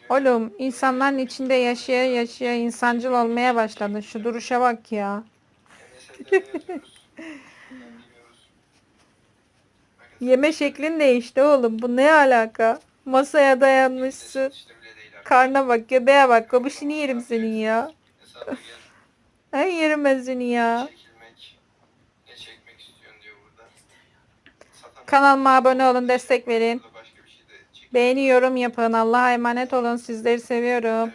Oğlum insanların içinde yaşaya yaşaya insancıl olmaya başladın. Şu duruşa bak ya. Yeme şeklin değişti oğlum. Bu ne alaka? Masaya dayanmışsın. Karna bak, göbeğe bak. Babuşunu yerim senin ya. Ben yerim ben seni ya. Kanalıma abone olun, destek verin. Beğeni, yorum yapın. Allah'a emanet olun. Sizleri seviyorum.